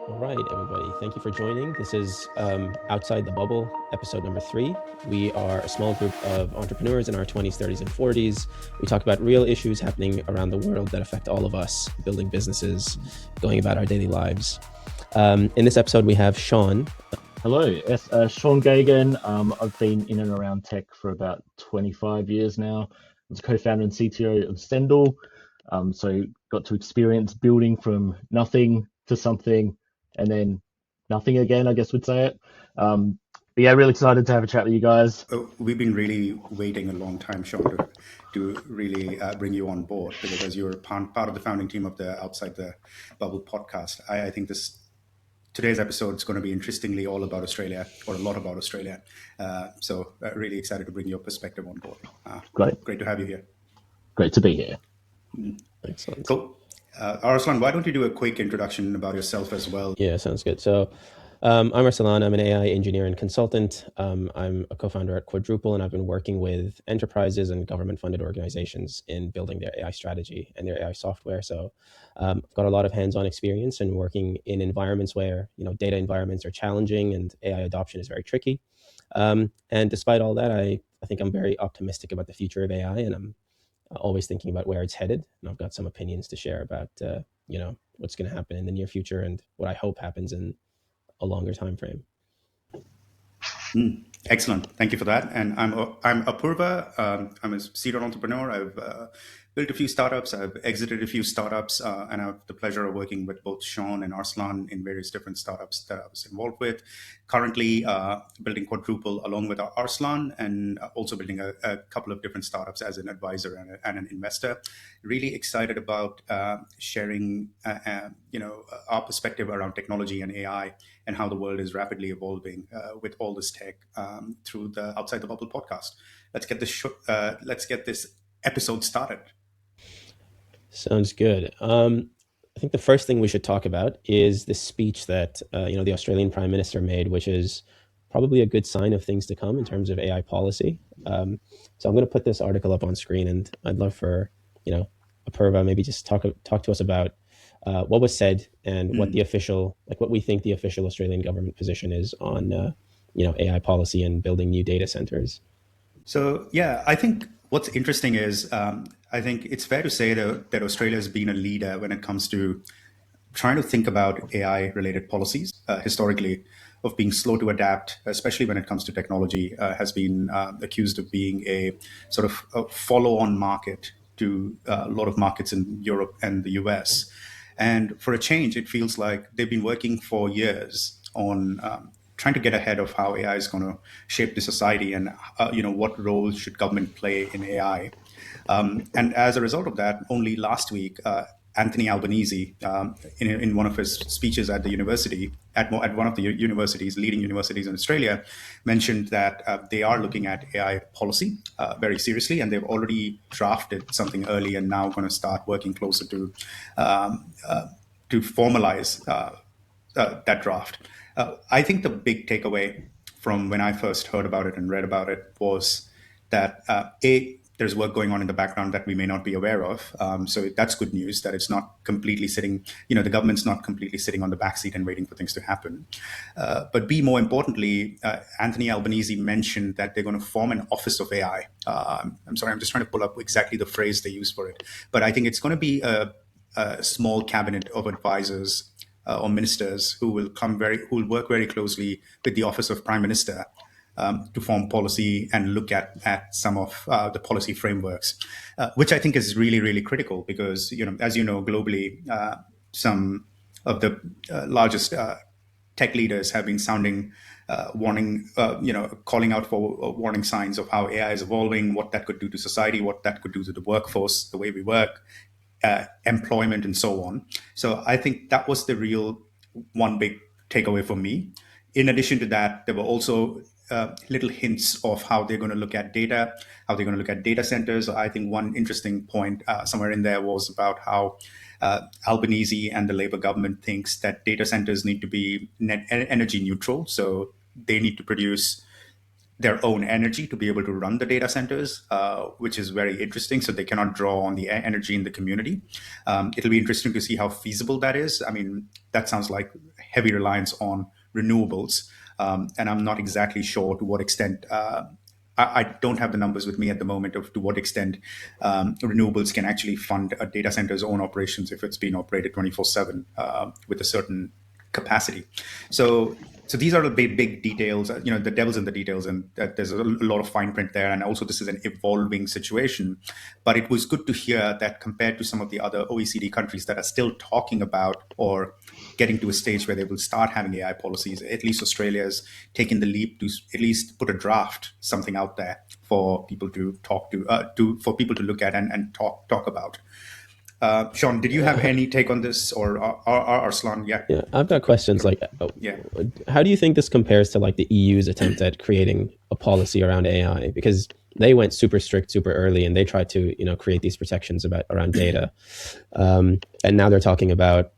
All right, everybody. Thank you for joining. This is Outside the Bubble, episode number 3. We are a small group of entrepreneurs in our 20s, 30s, and 40s. We talk about real issues happening around the world that affect all of us, building businesses, going about our daily lives. In this episode, we have Sean. Hello, yes, Sean Geoghegan. I've been in and around tech for about 25 years now. I was co-founder and CTO of Sendle, so got to experience building from nothing to something and then nothing again, I guess we'd say it. But yeah, really excited to have a chat with you guys. We've been really waiting a long time, Sean, to really bring you on board, because as you're part of the founding team of the Outside the Bubble podcast, I think today's episode is going to be interestingly all about Australia, or a lot about Australia. So really excited to bring your perspective on board. Great to have you here. Great to be here. Excellent. Cool. Arsalan, why don't you do a quick introduction about yourself as well? Yeah, sounds good. So I'm Arsalan. I'm an AI engineer and consultant. I'm a co-founder at Quadruple, and I've been working with enterprises and government-funded organizations in building their AI strategy and their AI software. So I've got a lot of hands-on experience in working in environments where data environments are challenging and AI adoption is very tricky. And despite all that, I think I'm very optimistic about the future of AI, and I'm always thinking about where it's headed. And I've got some opinions to share about what's going to happen in the near future and what I hope happens in a longer time frame. Excellent. Thank you for that. And I'm Apurva. I'm a serial entrepreneur. I've built a few startups. I've exited a few startups, and I have the pleasure of working with both Sean and Arsalan in various different startups that I was involved with. Currently building Quadruple along with Arsalan, and also building a couple of different startups as an advisor and an investor. Really excited about sharing our perspective around technology and AI and how the world is rapidly evolving with all this tech through the Outside the Bubble podcast. Let's get this episode started. Sounds good. I think the first thing we should talk about is the speech that the Australian Prime Minister made, which is probably a good sign of things to come in terms of AI policy. So I'm going to put this article up on screen, and I'd love for Apurva maybe just talk to us about what was said and what what we think the official Australian government position is on AI policy and building new data centers. So yeah, I think what's interesting is I think it's fair to say that Australia has been a leader when it comes to trying to think about AI-related policies. Historically, of being slow to adapt, especially when it comes to technology, has been accused of being a sort of a follow-on market to a lot of markets in Europe and the US. And for a change, it feels like they've been working for years on trying to get ahead of how AI is going to shape the society, and what role should government play in AI. And as a result of that, only last week, Anthony Albanese, in one of his speeches at the university, at one of the leading universities in Australia, mentioned that they are looking at AI policy very seriously, and they've already drafted something early and now going to start working closer to formalize that draft. I think the big takeaway from when I first heard about it and read about it was that there's work going on in the background that we may not be aware of. So that's good news that it's not completely sitting, the government's not completely sitting on the backseat and waiting for things to happen. But more importantly, Anthony Albanese mentioned that they're going to form an office of AI. I'm sorry, I'm just trying to pull up exactly the phrase they use for it. But I think it's going to be a small cabinet of advisors or ministers who will work very closely with the Office of Prime Minister to form policy and look at some of the policy frameworks, which I think is really, really critical because, as you know, globally, some of the largest tech leaders have been sounding warning, calling out for warning signs of how AI is evolving, what that could do to society, what that could do to the workforce, the way we work, employment, and so on. So I think that was the real one big takeaway for me. In addition to that, there were also little hints of how they're going to look at data, how they're going to look at data centers. I think one interesting point somewhere in there was about how Albanese and the Labour government thinks that data centers need to be net energy neutral. So they need to produce their own energy to be able to run the data centers, which is very interesting. So they cannot draw on the energy in the community. It'll be interesting to see how feasible that is. I mean, that sounds like heavy reliance on renewables. And I'm not exactly sure to what extent. I don't have the numbers with me at the moment of to what extent renewables can actually fund a data center's own operations if it's being operated 24/7 with a certain capacity. So these are the big details. The devil's in the details, and there's a lot of fine print there. And also, this is an evolving situation. But it was good to hear that compared to some of the other OECD countries that are still talking about or getting to a stage where they will start having AI policies, at least Australia's taken the leap to at least put a draft, something out there for people to talk for people to look at and talk about. Sean, did you have any take on this, or Arslan? Yeah, I've got questions like, how do you think this compares to like the EU's attempt at creating a policy around AI? Because they went super strict, super early, and they tried to create these protections around data, and now they're talking about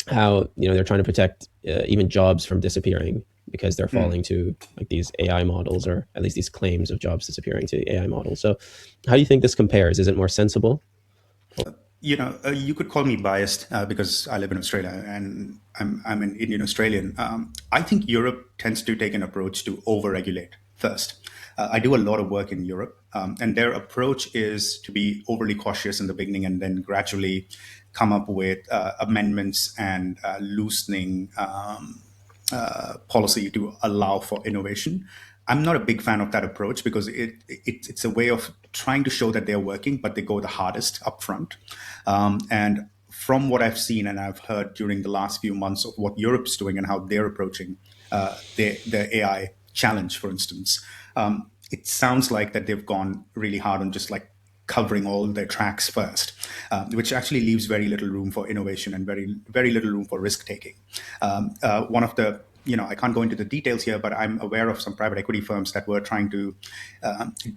how they're trying to protect even jobs from disappearing because they're falling to like these AI models, or at least these claims of jobs disappearing to AI models. So, how do you think this compares? Is it more sensible? You could call me biased because I live in Australia and I'm an Indian Australian. I think Europe tends to take an approach to over-regulate first. I do a lot of work in Europe, and their approach is to be overly cautious in the beginning and then gradually come up with amendments and loosening policy to allow for innovation. I'm not a big fan of that approach because it's a way of trying to show that they're working, but they go the hardest up front. And from what I've seen and I've heard during the last few months of what Europe's doing and how they're approaching the AI challenge, for instance, it sounds like that they've gone really hard on just like covering all their tracks first, which actually leaves very little room for innovation and very little room for risk taking. One of the I can't go into the details here, but I'm aware of some private equity firms that were trying to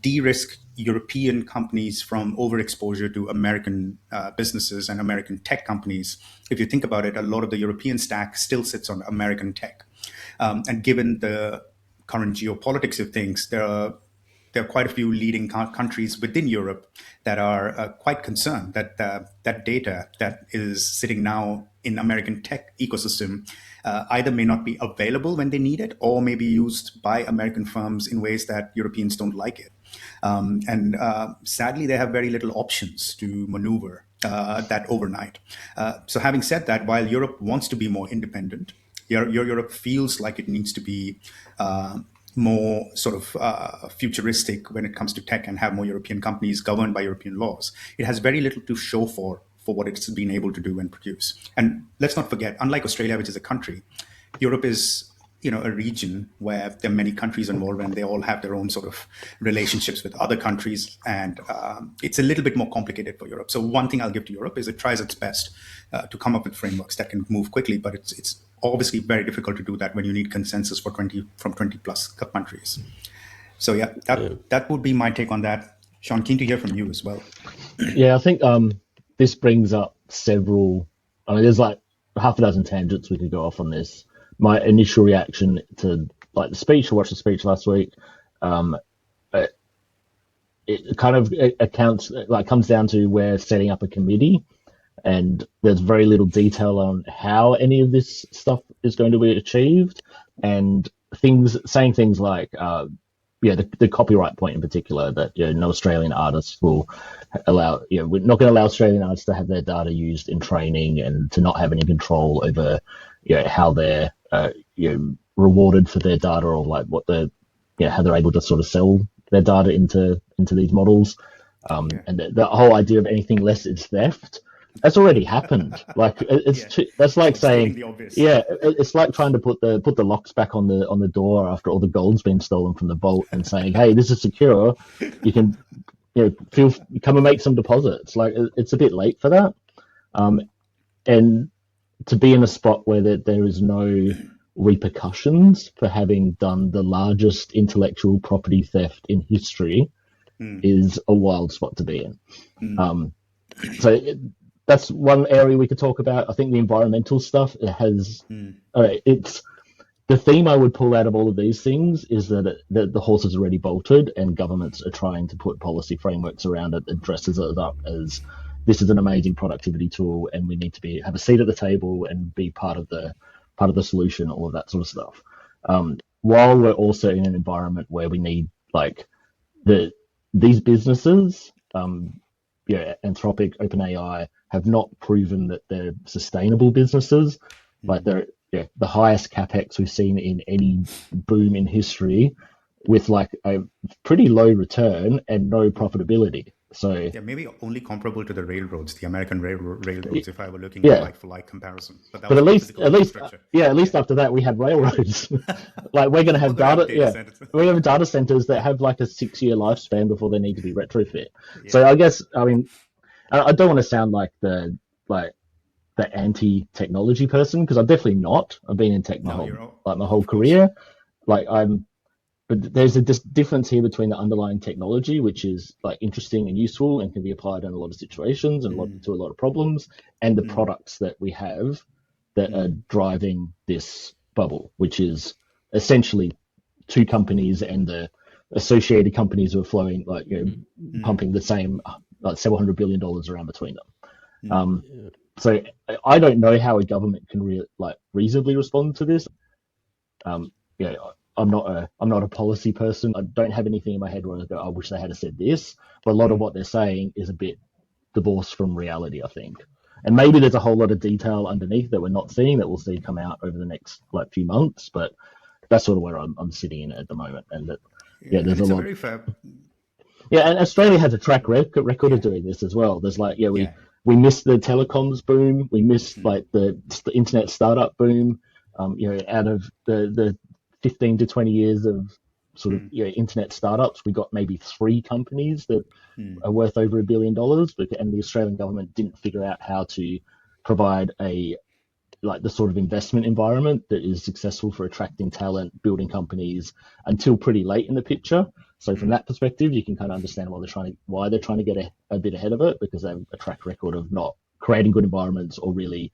de-risk European companies from overexposure to American businesses and American tech companies. If you think about it, a lot of the European stack still sits on American tech. And given the current geopolitics of things, there are quite a few leading countries within Europe that are quite concerned that that data that is sitting now in American tech ecosystem either may not be available when they need it or may be used by American firms in ways that Europeans don't like it. And sadly, they have very little options to maneuver that overnight. So having said that, while Europe wants to be more independent, Europe feels like it needs to be more sort of futuristic when it comes to tech and have more European companies governed by European laws. It has very little to show for what it's been able to do and produce. And let's not forget, unlike Australia, which is a country, Europe is a region where there are many countries involved and they all have their own sort of relationships with other countries. And it's a little bit more complicated for Europe. So one thing I'll give to Europe is it tries its best to come up with frameworks that can move quickly, but it's obviously very difficult to do that when you need consensus from 20 plus countries. So yeah, that would be my take on that. Sean, keen to hear from you as well. Yeah, I think this brings up several, there's like half a dozen tangents we could go off on this. My initial reaction to like the speech, I watched the speech last week. It kind of comes down to we're setting up a committee and there's very little detail on how any of this stuff is going to be achieved, and saying things like, the copyright point in particular, that no Australian artists will allow, we're not going to allow Australian artists to have their data used in training and to not have any control over how they're rewarded for their data, or like what how they're able to sort of sell their data into these models. And the whole idea of anything less is theft. That's already happened. Like that's like saying, it's like trying to put the locks back on the door after all the gold's been stolen from the vault and saying, hey, this is secure. You can come and make some deposits. Like it's a bit late for that. And to be in a spot where there is no repercussions for having done the largest intellectual property theft in history is a wild spot to be in. That's one area we could talk about. I think the environmental stuff, it's the theme I would pull out of all of these things is that the horse is already bolted and governments are trying to put policy frameworks around it that dresses it up as this is an amazing productivity tool and we need to have a seat at the table and be part of the part of the solution, all of that sort of stuff. While we're also in an environment where we need like these businesses, Anthropic, OpenAI, have not proven that they're sustainable businesses. Like they're the highest capex we've seen in any boom in history, with like a pretty low return and no profitability. So Yeah, maybe only comparable to the railroads, the American railroads, if I were looking at yeah, like for like comparison. But that but was at for least physical at least infrastructure. at least after that we had railroads. Like we're gonna have We're gonna have data, data centers. we have data centers that have like a 6-year lifespan before they need to be retrofit. So Yeah. I guess I don't want to sound like the anti-technology person, because I'm definitely not. I've been in tech No, you're all, my whole of course. career. Like but there's a difference here between the underlying technology, which is like interesting and useful and can be applied in a lot of situations and to a lot of problems, and the products that we have that are driving this bubble, which is essentially two companies and the associated companies who are flowing pumping the same like several $100 billion around between them. So I don't know how a government can reasonably respond to this. Yeah, I'm not a policy person. I don't have anything in my head where I go, I wish they had said this. But a lot of what they're saying is a bit divorced from reality, I think. And maybe there's a whole lot of detail underneath that we're not seeing that we'll see come out over the next few months. But that's sort of where I'm sitting in at the moment. And that there's it's a a lot. very fair. Yeah, and Australia has a track record of doing this as well. There's we missed the telecoms boom. We missed like the internet startup boom. Out of the 15 to 20 years of sort of internet startups, we got maybe 3 companies that are worth over $1 billion. And the Australian government didn't figure out how to provide the sort of investment environment that is successful for attracting talent, building companies until pretty late in the picture. So from that perspective, you can kind of understand why they're trying to get a bit ahead of it, because they have a track record of not creating good environments or really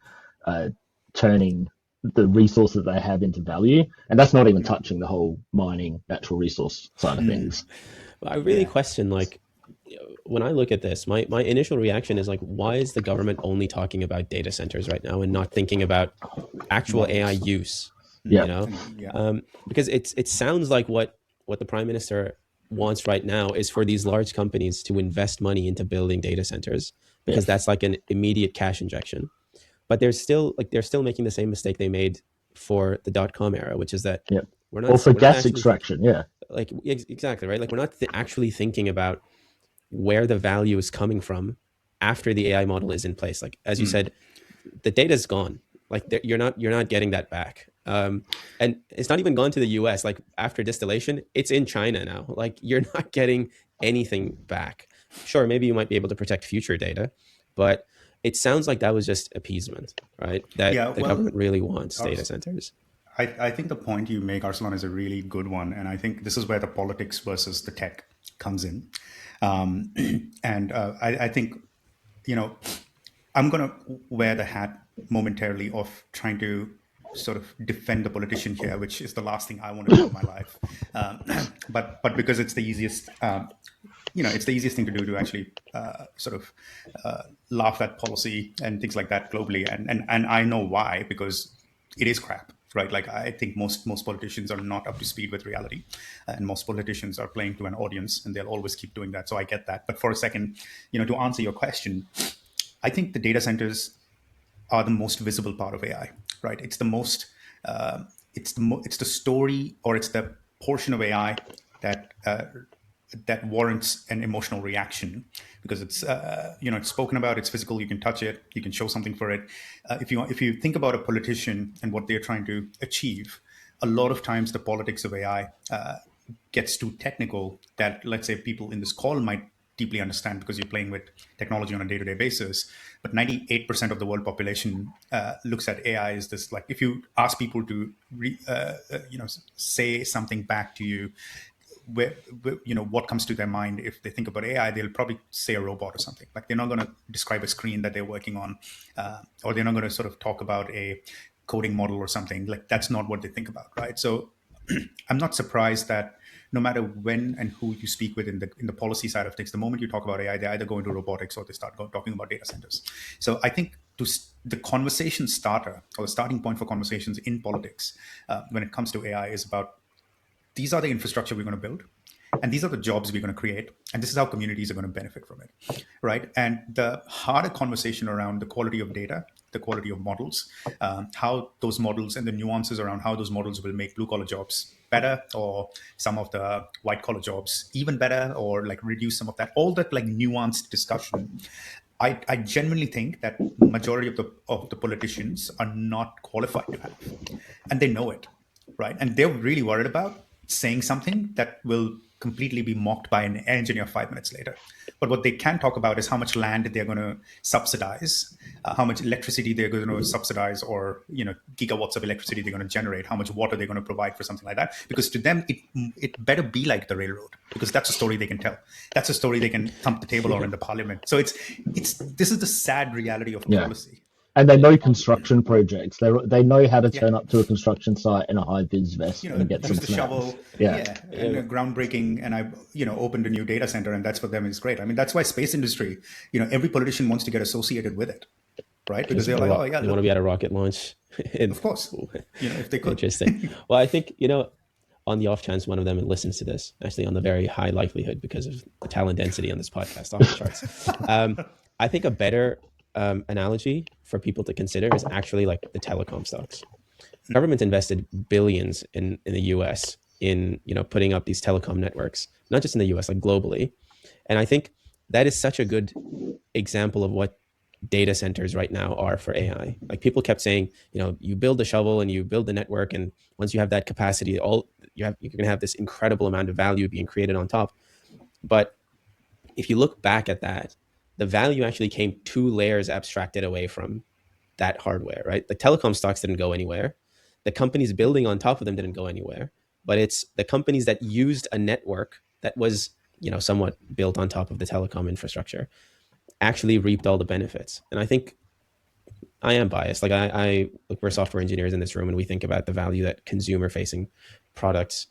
turning the resources they have into value. And that's not even touching the whole mining natural resource side of things. I really question, like, when I look at this, my initial reaction is like, why is the government only talking about data centers right now and not thinking about actual AI use? Yeah. Because it sounds like what the Prime Minister wants right now is for these large companies to invest money into building data centers, because that's like an immediate cash injection. But they're still making the same mistake they made for the .com era, which is that we're not also gas actually extraction. Like exactly right. Like we're not actually thinking about where the value is coming from after the AI model is in place. Like as you said, the data is gone. Like you're not getting that back. And it's not even gone to the US. Like after distillation, it's in China now. Like you're not getting anything back. Sure, maybe you might be able to protect future data, but it sounds like that was just appeasement, right? That the government really wants data centers. I think the point you make, Arsalan, is a really good one. And I think this is where the politics versus the tech comes in. I think, I'm going to wear the hat momentarily of trying to sort of defend the politician here, which is the last thing I want to do in my life. But because it's the easiest, it's the easiest thing to do to actually laugh at policy and things like that globally. And I know why, because it is crap. Right, like I think most politicians are not up to speed with reality, and most politicians are playing to an audience, and they'll always keep doing that. So I get that. But for a second, to answer your question, I think the data centers are the most visible part of AI. Right, it's the most, it's the story, or it's the portion of AI that warrants an emotional reaction, because it's it's spoken about, it's physical, you can touch it, you can show something for it. If you think about a politician and what they're trying to achieve, a lot of times the politics of AI gets too technical that, let's say, people in this call might deeply understand, because you're playing with technology on a day-to-day basis. But 98% of the world population looks at AI as this, like, if you ask people to say something back to you, where what comes to their mind if they think about AI, they'll probably say a robot or something. Like, they're not going to describe a screen that they're working on, or they're not going to sort of talk about a coding model or something. Like, that's not what they think about, right? So I'm not surprised that no matter when and who you speak with in the policy side of things, the moment you talk about AI, they either go into robotics or they start talking about data centers. So I think the conversation starter or the starting point for conversations in politics when it comes to AI is about these are the infrastructure we're going to build, and these are the jobs we're going to create, and this is how communities are going to benefit from it, right? And the harder conversation around the quality of data, the quality of models, how those models and the nuances around how those models will make blue collar jobs better, or some of the white collar jobs even better, or like reduce some of that, all that like nuanced discussion. I genuinely think that majority of the politicians are not qualified to have, and they know it, right? And they're really worried about saying something that will completely be mocked by an engineer 5 minutes later. But what they can talk about is how much land they're going to subsidize, how much electricity they're going to subsidize, or gigawatts of electricity they're going to generate, how much water they're going to provide for something like that. Because to them, it better be like the railroad, because that's a story they can tell. That's a story they can thump the table or in the parliament. So this is the sad reality of policy. And they know construction projects. They know how to turn up to a construction site in a high vis vest and get some use the shovel. And groundbreaking. And I, opened a new data center, and that's for them is great. I mean, that's why space industry. Every politician wants to get associated with it, right? Because they're like, oh yeah, they want to be at a rocket launch. Of course, if they could. Interesting. Well, I think on the off chance one of them listens to this, actually on the very high likelihood because of the talent density on this podcast off the charts. I think a better analogy for people to consider is actually like the telecom stocks. Government invested billions in the US in putting up these telecom networks, not just in the US, like globally. And I think that is such a good example of what data centers right now are for AI. Like people kept saying, you build a shovel and you build the network, and once you have that capacity, you're going to have this incredible amount of value being created on top. But if you look back at that, the value actually came 2 layers abstracted away from that hardware, right? The telecom stocks didn't go anywhere. The companies building on top of them didn't go anywhere. But it's the companies that used a network that was, somewhat built on top of the telecom infrastructure actually reaped all the benefits. And I think I am biased. Like we're software engineers in this room, and we think about the value that consumer-facing products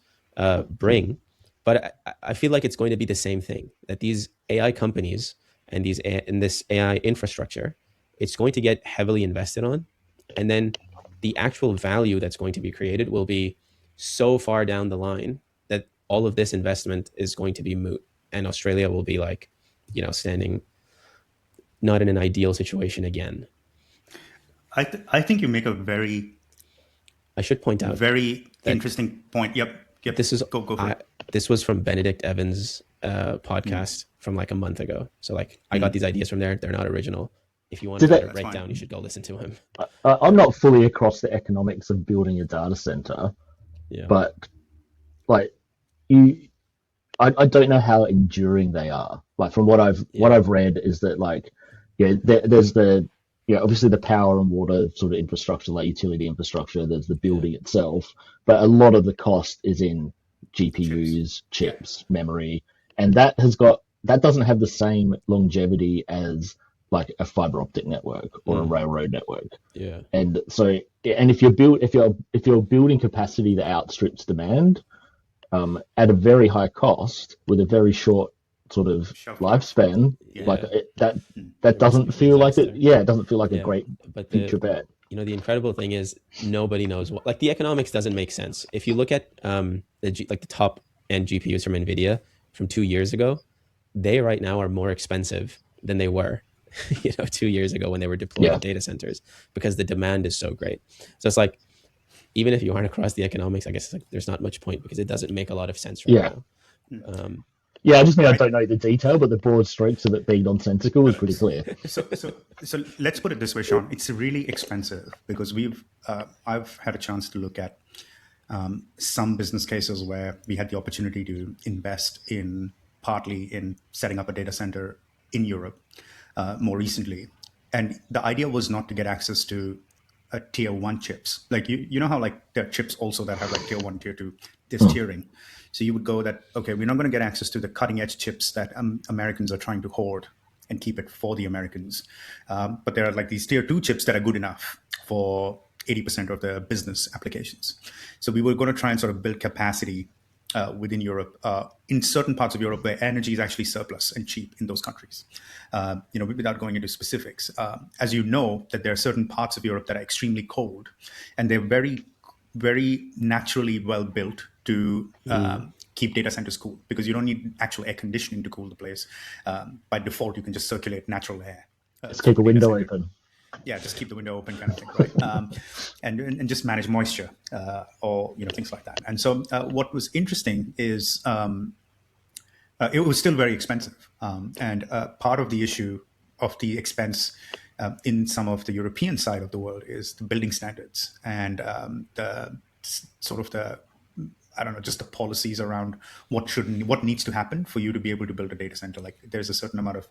bring. But I feel like it's going to be the same thing, that these AI companies and this AI infrastructure, it's going to get heavily invested on. And then the actual value that's going to be created will be so far down the line that all of this investment is going to be moot. And Australia will be like, standing not in an ideal situation again. I think you make a very... I should point out... very interesting point. Yep. This is go for it. This was from Benedict Evans' podcast from like a month ago. So like I got these ideas from there. They're not original. If you want to get a breakdown, you should go listen to him. I'm not fully across the economics of building a data center, but like I don't know how enduring they are. Like from what I've read is that like there's obviously the power and water sort of infrastructure, like utility infrastructure. There's the building itself, but a lot of the cost is in GPUs, chips, memory, and that doesn't have the same longevity as like a fiber optic network or a railroad network. Yeah. And so, and if you're building capacity that outstrips demand, at a very high cost with a very short sort of lifespan, like that doesn't feel like it. Yeah, it doesn't feel like a great future bet. The incredible thing is nobody knows what, like the economics doesn't make sense. If you look at the top end GPUs from NVIDIA from 2 years ago, they right now are more expensive than they were 2 years ago when they were deployed in data centers, because the demand is so great. So it's like, even if you aren't across the economics, I guess it's like there's not much point, because it doesn't make a lot of sense right now. I just mean I don't know the detail, but the broad strokes of it being nonsensical is pretty clear. So let's put it this way, Sean. It's really expensive because I've had a chance to look at some business cases where we had the opportunity to invest partly in setting up a data center in Europe more recently. And the idea was not to get access to tier 1 chips. Like you know how like there are chips also that have like tier 1, tier 2, this tiering. So you would go that, okay, we're not going to get access to the cutting edge chips that Americans are trying to hoard and keep it for the Americans. But there are like these tier 2 chips that are good enough for 80% of the business applications. So we were going to try and sort of build capacity within Europe, in certain parts of Europe where energy is actually surplus and cheap in those countries. Without going into specifics, as you know, that there are certain parts of Europe that are extremely cold, and they're very, very naturally well built to keep data centers cool, because you don't need actual air conditioning to cool the place. By default, you can just circulate natural air. Just keep a window open. Yeah, just keep the window open, kind of thing, right? And just manage moisture, or things like that. And so what was interesting is it was still very expensive, and part of the issue of the expense in some of the European side of the world is the building standards and the sort of the, I don't know, just the policies around what needs to happen for you to be able to build a data center. Like there's a certain amount of,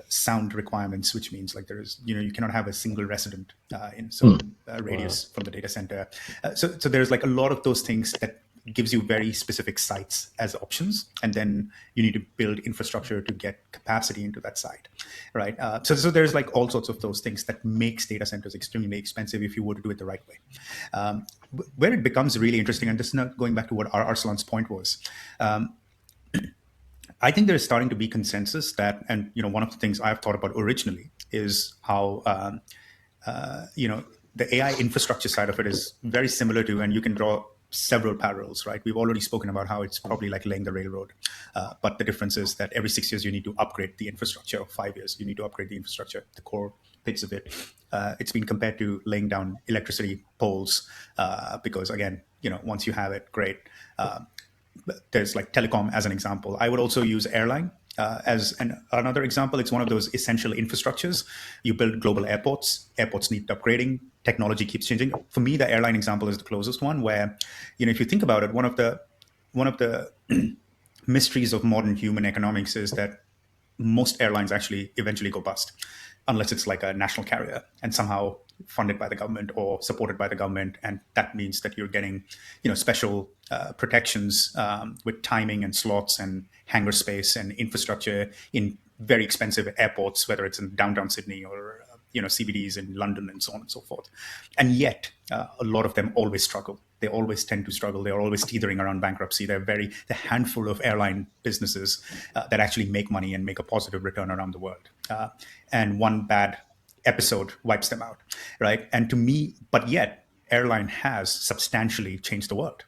sound requirements, which means like there's, you cannot have a single resident in certain radius from the data center. So there's like a lot of those things that gives you very specific sites as options, and then you need to build infrastructure to get capacity into that site, right? So there's like all sorts of those things that makes data centers extremely expensive if you were to do it the right way. Where it becomes really interesting, and this is not going back to what Arsalan's point was, I think there's starting to be consensus that, and one of the things I've thought about originally is how the AI infrastructure side of it is very similar to, and you can draw several parallels, right? We've already spoken about how it's probably like laying the railroad, but the difference is that every 6 years you need to upgrade the infrastructure, or 5 years you need to upgrade the infrastructure, the core bits of it. It's been compared to laying down electricity poles, because again, once you have it, great. There's like telecom as an example. I would also use airline as another example. It's one of those essential infrastructures. You build global airports. Airports need upgrading. Technology keeps changing. For me, the airline example is the closest one, where, if you think about it, one of the mysteries of modern human economics is that most airlines actually eventually go bust, unless it's like a national carrier and somehow funded by the government or supported by the government. And that means that you're getting, special protections with timing and slots and hangar space and infrastructure in very expensive airports, whether it's in downtown Sydney or CBDs in London and so on and so forth. And yet, a lot of them always struggle. They always tend to struggle. They're always teetering around bankruptcy. The handful of airline businesses that actually make money and make a positive return around the world. And one bad episode wipes them out, right? And to me, but yet, airline has substantially changed the world,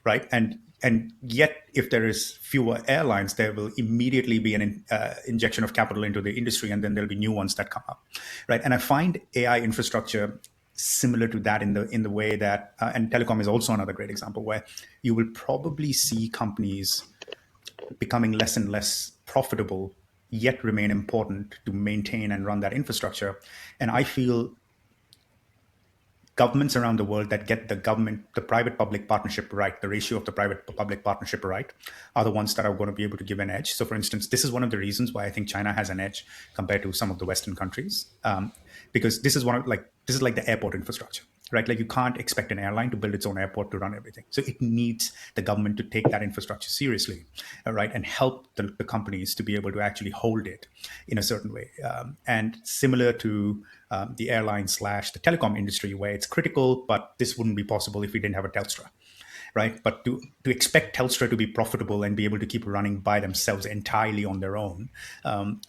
right? And yet, if there is fewer airlines, there will immediately be an injection of capital into the industry, and then there'll be new ones that come up, right? And I find AI infrastructure similar to that in the way that, and telecom is also another great example, where you will probably see companies becoming less and less profitable, yet remain important to maintain and run that infrastructure. And I feel governments around the world that get the private-public partnership right, the ratio of the private-public partnership right, are the ones that are going to be able to give an edge. So for instance, this is one of the reasons why I think China has an edge compared to some of the Western countries, because this is like the airport infrastructure, right? Like you can't expect an airline to build its own airport to run everything. So it needs the government to take that infrastructure seriously, right? And help the companies to be able to actually hold it in a certain way. And similar to the airline / the telecom industry, where it's critical, but this wouldn't be possible if we didn't have a Telstra, right? But to expect Telstra to be profitable and be able to keep running by themselves entirely on their own,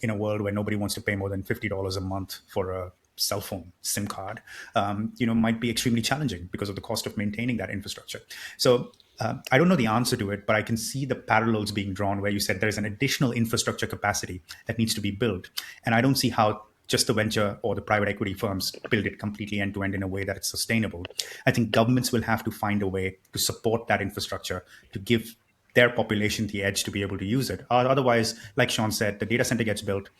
in a world where nobody wants to pay more than $50 a month for a cell phone SIM card, might be extremely challenging because of the cost of maintaining that infrastructure. So I don't know the answer to it, but I can see the parallels being drawn where you said there's an additional infrastructure capacity that needs to be built. And I don't see how just the venture or the private equity firms build it completely end to end in a way that it's sustainable. I think governments will have to find a way to support that infrastructure to give their population the edge to be able to use it. Otherwise, like Sean said, the data center gets built.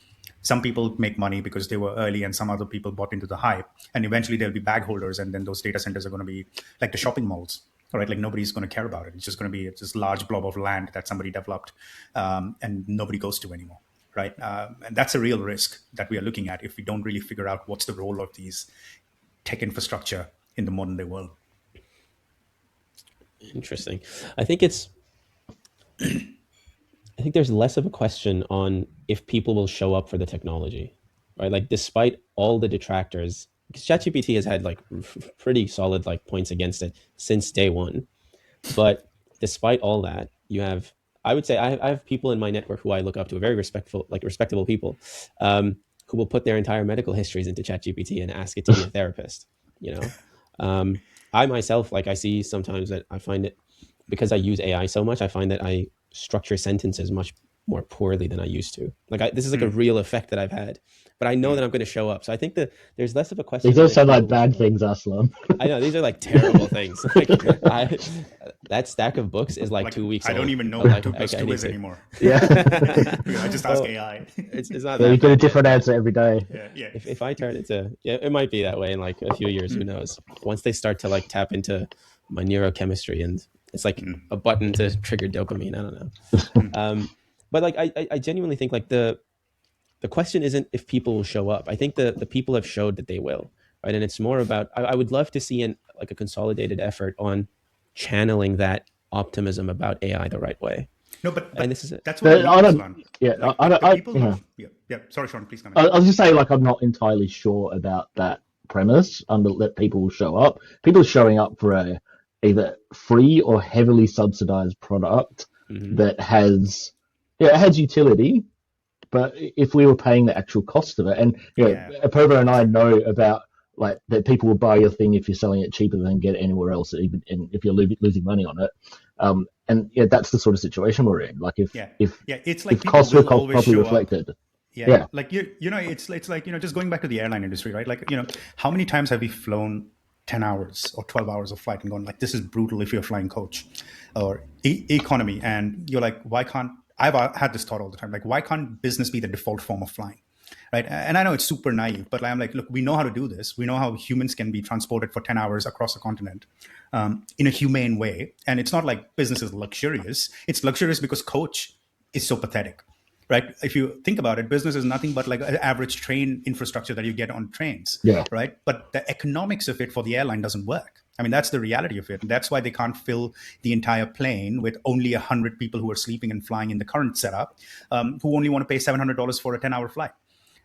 Some people make money because they were early, and some other people bought into the hype. And eventually there'll be bag holders, and then those data centers are going to be like the shopping malls. All right, like nobody's going to care about it. It's just going to be this large blob of land that somebody developed, and nobody goes to anymore. Right. And that's a real risk that we are looking at if we don't really figure out what's the role of these tech infrastructure in the modern day world. Interesting. I think there's less of a question on if people will show up for the technology, right? Like despite all the detractors, because ChatGPT has had like pretty solid like points against it since day one. But despite all that, you have, I would say, I have people in my network who I look up to, very respectable people, who will put their entire medical histories into ChatGPT and ask it to be a therapist. You know, I myself, like, I see sometimes that I find it, because I use AI so much, I find that I structure sentences much more poorly than I used to. Like, this is like a real effect that I've had, but I know that I'm going to show up. So I think that there's less of a question. These all sound like bad things, Arsalan. I know, these are like terrible things. Like, that stack of books is like 2 weeks old. I don't even know what 2 + 2 is anymore. Yeah. I just ask AI. It's not Yeah, that you get a bad different yet. answer every day. Yeah. If I turn it to, yeah, it might be that way in like a few years, who knows? Once they start to like tap into my neurochemistry and it's like a button to trigger dopamine, I don't know. But like, I genuinely think like the question isn't if people will show up. I think the people have showed that they will, right? And it's more about, I would love to see like a consolidated effort on channeling that optimism about AI the right way. No, but and this is it. That's what I don't. Yeah, like, I don't. People who, yeah. Sorry, Sean, please come in. I was just saying, like, I'm not entirely sure about that premise. That people will show up. People are showing up for a either free or heavily subsidized product that has, it has utility. But if we were paying the actual cost of it, and Apurva and I know about like that people will buy your thing if you're selling it cheaper than get it anywhere else, even if you're losing money on it. And that's the sort of situation we're in. Like if it's like if costs were properly reflected. Yeah. Like it's like just going back to the airline industry, right? Like how many times have we flown 10 hours or 12 hours of flight and gone like, this is brutal if you're flying coach or economy, and you're like, why can't, I've had this thought all the time, like, why can't business be the default form of flying, right? And I know it's super naive, but I'm like, look, we know how to do this. We know how humans can be transported for 10 hours across a continent in a humane way. And it's not like business is luxurious. It's luxurious because coach is so pathetic, right? If you think about it, business is nothing but like an average train infrastructure that you get on trains, right? But the economics of it for the airline doesn't work. I mean, that's the reality of it. And that's why they can't fill the entire plane with only 100 people who are sleeping and flying in the current setup, who only want to pay $700 for a 10-hour flight,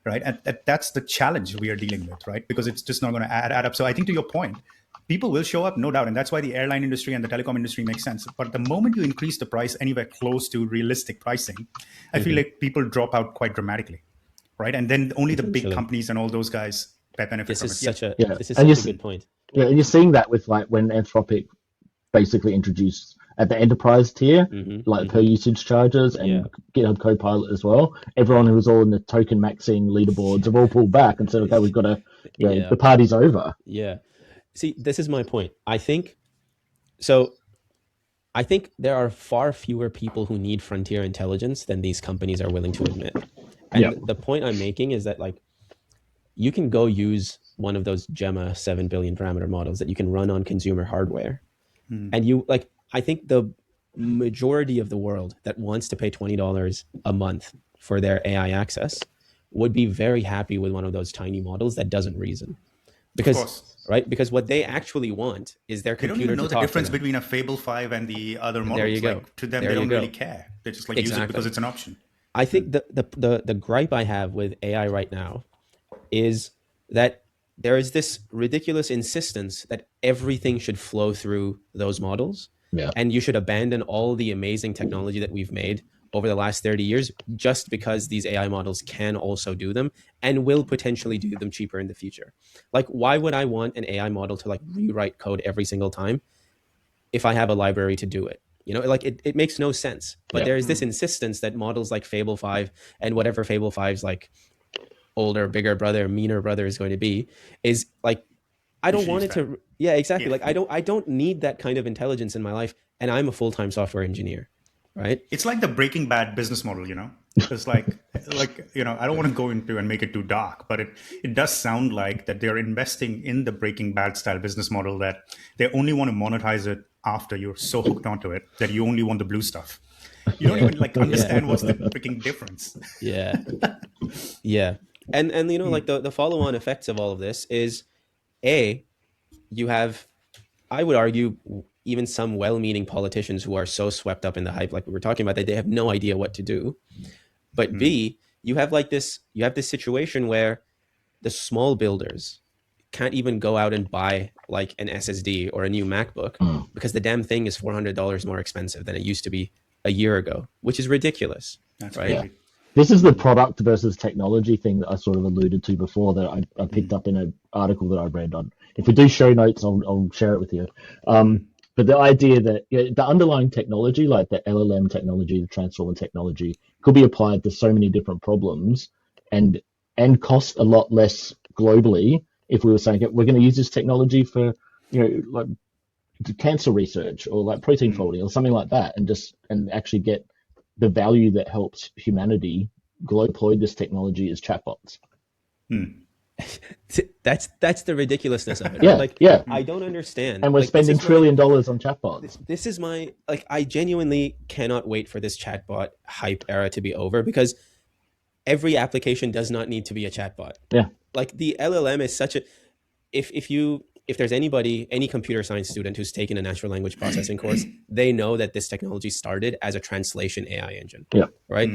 right? And that's the challenge we are dealing with, right? Because it's just not going to add up. So I think to your point, people will show up, no doubt. And that's why the airline industry and the telecom industry makes sense. But the moment you increase the price anywhere close to realistic pricing, I feel like people drop out quite dramatically, right? And then only the big companies and all those guys benefit this from is it. Such a good point. Yeah, and you're seeing that with like when Anthropic basically introduced at the enterprise tier, per usage charges, and GitHub Copilot as well. Everyone who was all in the token maxing leaderboards have all pulled back and said, okay, we've got to, the party's over. Yeah. See, this is my point. I think there are far fewer people who need frontier intelligence than these companies are willing to admit. And the point I'm making is that like, you can go use one of those Gemma 7 billion parameter models that you can run on consumer hardware. And I think the majority of the world that wants to pay $20 a month for their AI access would be very happy with one of those tiny models that doesn't reason. Because what they actually want is their computer to talk to them. They don't even know the difference between a Fable 5 and the other models. There you go. Like, to them, they don't really care. They just use it because it's an option. I think the gripe I have with AI right now is that there is this ridiculous insistence that everything should flow through those models. And you should abandon all the amazing technology that we've made over the last 30 years just because these AI models can also do them and will potentially do them cheaper in the future. Like, why would I want an AI model to like rewrite code every single time if I have a library to do it? Like it makes no sense. But there is this insistence that models like Fable 5 and whatever Fable 5's like older, bigger brother, meaner brother is going to be, is like, I don't want it to. Yeah, exactly. Like I don't need that kind of intelligence in my life, and I'm a full-time software engineer, right? It's like the Breaking Bad business model, It's like I don't want to go into and make it too dark, but it does sound like that they're investing in the Breaking Bad style business model that they only want to monetize it after you're so hooked onto it that you only want the blue stuff. You don't even like understand what's the freaking difference. Yeah. And like the follow-on effects of all of this is, you have, I would argue, even some well-meaning politicians who are so swept up in the hype, like we were talking about, that they have no idea what to do. But B, you have this situation where the small builders can't even go out and buy like an SSD or a new MacBook because the damn thing is $400 more expensive than it used to be a year ago, which is ridiculous. That's right? crazy. This is the product versus technology thing that I sort of alluded to before that I picked up in an article that I read on. If we do show notes, I'll share it with you. But the idea that the underlying technology, like the LLM technology, the transformer technology, could be applied to so many different problems and cost a lot less globally if we were saying we're going to use this technology for, like cancer research or like protein folding or something like that, and actually get the value that helps humanity deploy this technology as chatbots. That's the ridiculousness of it. Yeah, right? yeah. I don't understand. And we're spending $1 trillion on chatbots. This is my, like, I genuinely cannot wait for this chatbot hype era to be over, because every application does not need to be a chatbot. Yeah. Like the LLM is such a, if there's any computer science student who's taken a natural language processing course, they know that this technology started as a translation AI engine. Yeah. Right.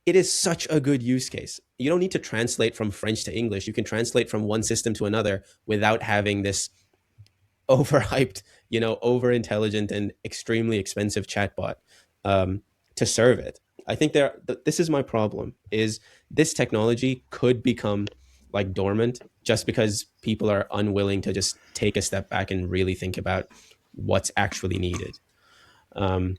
It is such a good use case. You don't need to translate from French to English. You can translate from one system to another without having this overhyped, over intelligent and extremely expensive chatbot to serve it. I think this is my problem, is this technology could become like dormant just because people are unwilling to just take a step back and really think about what's actually needed. And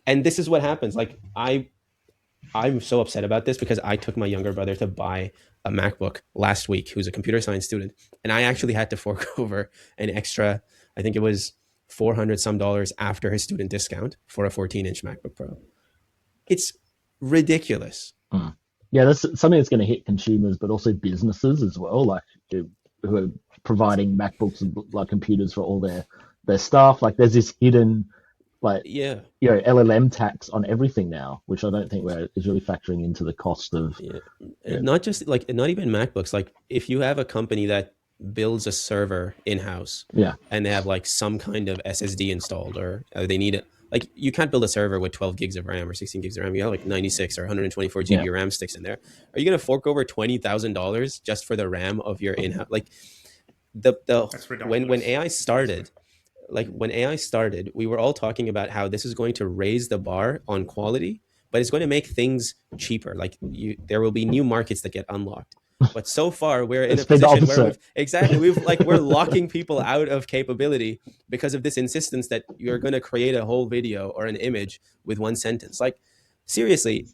this is what happens. Like I'm so upset about this because I took my younger brother to buy a MacBook last week, who's a computer science student, and I actually had to fork over an extra, I think it was $400 some after his student discount for a 14-inch MacBook Pro. It's ridiculous. Yeah, that's something that's going to hit consumers, but also businesses as well, like who are providing MacBooks and like computers for all their staff. Like there's this hidden, like, LLM tax on everything now, which I don't think is really factoring into the cost of. Not just like, not even MacBooks. Like if you have a company that builds a server in-house, and they have like some kind of SSD installed, or they need it. Like you can't build a server with 12 gigs of RAM or 16 gigs of RAM. You have like 96 or 124 GB RAM sticks in there. Are you going to fork over $20,000 just for the RAM of your in-house? Like when AI started, we were all talking about how this is going to raise the bar on quality, but it's going to make things cheaper. Like there will be new markets that get unlocked. But so far we're in a position where we're locking people out of capability because of this insistence that you're going to create a whole video or an image with one sentence. Like seriously,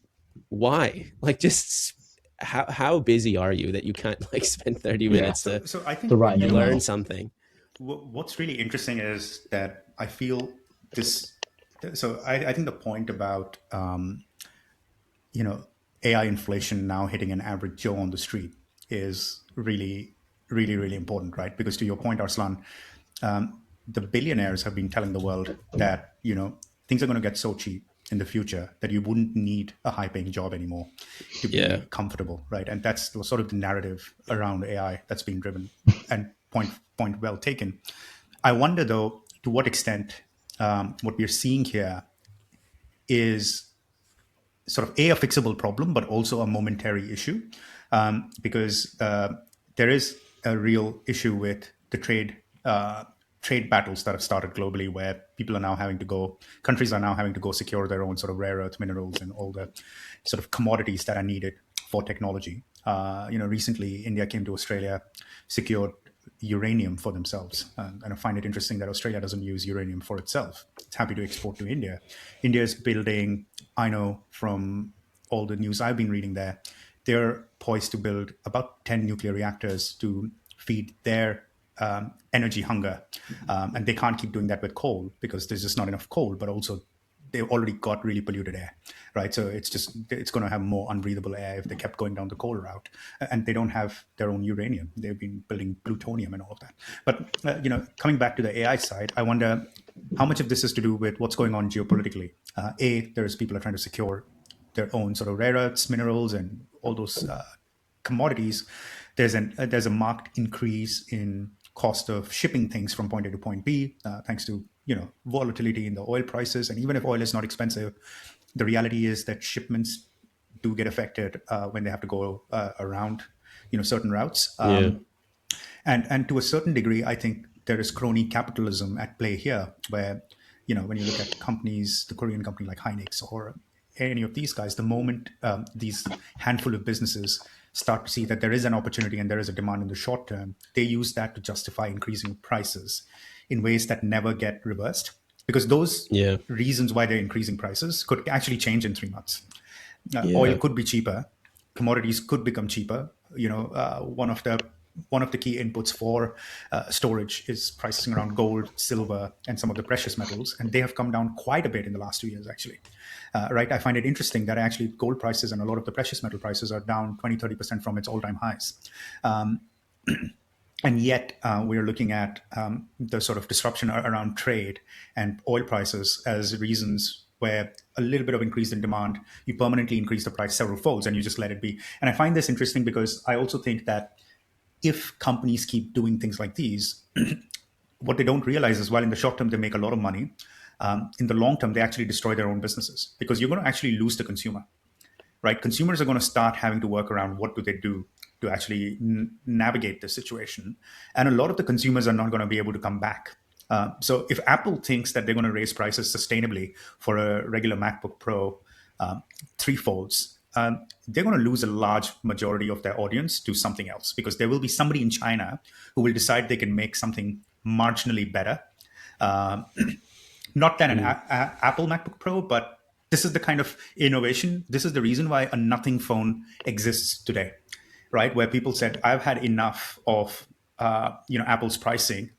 why? Like just how busy are you that you can't like spend 30 minutes so I think to learn something? What's really interesting is that I feel this. So I think the point about AI inflation now hitting an average Joe on the street is really, really, really important, right? Because to your point, Arsalan, the billionaires have been telling the world that, things are going to get so cheap in the future that you wouldn't need a high-paying job anymore to be comfortable, right? And that's sort of the narrative around AI that's being driven. And point well taken. I wonder, though, to what extent what we're seeing here is sort of a fixable problem, but also a momentary issue, because there is a real issue with the trade battles that have started globally, where countries are now having to go secure their own sort of rare earth minerals and all the sort of commodities that are needed for technology. Recently India came to Australia, secured uranium for themselves. And I find it interesting that Australia doesn't use uranium for itself. It's happy to export to India. India is building, I know from all the news I've been reading there, they're poised to build about 10 nuclear reactors to feed their energy hunger. And they can't keep doing that with coal because there's just not enough coal, but also they've already got really polluted air, right? So it's going to have more unbreathable air if they kept going down the coal route. And they don't have their own uranium. They've been building plutonium and all of that. But, coming back to the AI side, I wonder how much of this is to do with what's going on geopolitically. There's people are trying to secure their own sort of rare earths, minerals, and all those commodities. There's a marked increase in cost of shipping things from point A to point B, thanks to volatility in the oil prices. And even if oil is not expensive, the reality is that shipments do get affected when they have to go around certain routes. And to a certain degree, I think there is crony capitalism at play here, where, when you look at companies, the Korean company like Hynix or any of these guys, the moment these handful of businesses start to see that there is an opportunity and there is a demand in the short term, they use that to justify increasing prices in ways that never get reversed, because those reasons why they're increasing prices could actually change in 3 months. Oil could be cheaper, commodities could become cheaper. One of the key inputs for storage is pricing around gold, silver, and some of the precious metals, and they have come down quite a bit in the last 2 years, actually. Right? I find it interesting that actually gold prices and a lot of the precious metal prices are down 20-30% from its all-time highs. And yet we're looking at the sort of disruption around trade and oil prices as reasons where a little bit of increase in demand, you permanently increase the price several folds and you just let it be. And I find this interesting because I also think that if companies keep doing things like these, what they don't realize is while in the short term they make a lot of money, in the long term they actually destroy their own businesses, because you're going to actually lose the consumer, right? Consumers are going to start having to work around what do they do to actually navigate this situation. And a lot of the consumers are not going to be able to come back. So if Apple thinks that they're going to raise prices sustainably for a regular MacBook Pro threefolds, they're going to lose a large majority of their audience to something else, because there will be somebody in China who will decide they can make something marginally better. Not than an Apple MacBook Pro, but this is the kind of innovation. This is the reason why a nothing phone exists today, right? Where people said, I've had enough of Apple's pricing.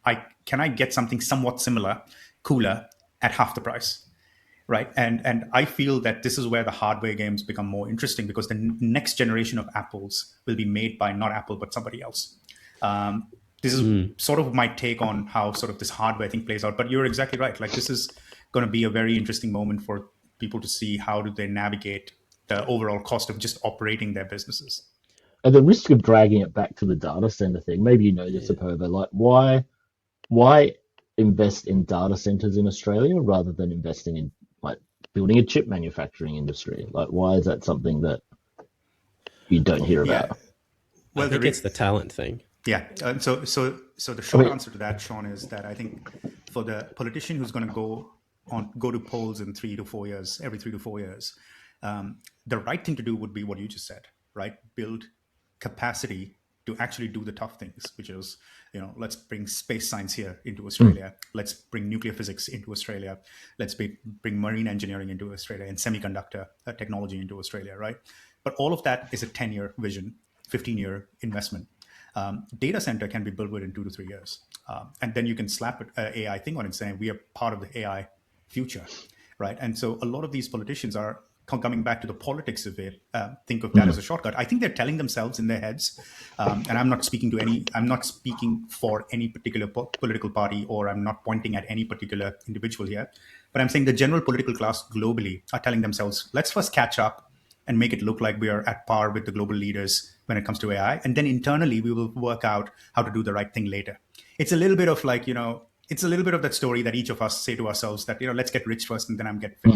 Can I get something somewhat similar, cooler, at half the price? Right. And I feel that this is where the hardware games become more interesting, because the next generation of Apples will be made by not Apple, but somebody else. This is sort of my take on how sort of this hardware thing plays out. But you're exactly right. Like, this is going to be a very interesting moment for people to see how do they navigate the overall cost of just operating their businesses. At the risk of dragging it back to the data center thing, maybe you know this, Apurva, like why invest in data centers in Australia rather than investing in like building a chip manufacturing industry? Like, why is that something that you don't hear about? Well, I think it's the talent thing. Yeah. So the short answer to that, Sean, is that I think for the politician who's going to go to polls in 3 to 4 years, every 3 to 4 years, the right thing to do would be what you just said, right? Build capacity to actually do the tough things, which is, let's bring space science here into Australia. Let's bring nuclear physics into Australia. Let's bring marine engineering into Australia and semiconductor technology into Australia, right? But all of that is a 10-year vision, 15-year investment. Data center can be built within 2 to 3 years. And then you can slap an AI thing on it saying we are part of the AI future, right? And so a lot of these politicians are coming back to the politics of it, think of that as a shortcut. I think they're telling themselves in their heads, and I'm not speaking for any particular political party, or I'm not pointing at any particular individual here, but I'm saying the general political class globally are telling themselves, let's first catch up and make it look like we are at par with the global leaders when it comes to AI. And then internally, we will work out how to do the right thing later. It's a little bit of like, it's a little bit of that story that each of us say to ourselves that, let's get rich first and then I'm get fit.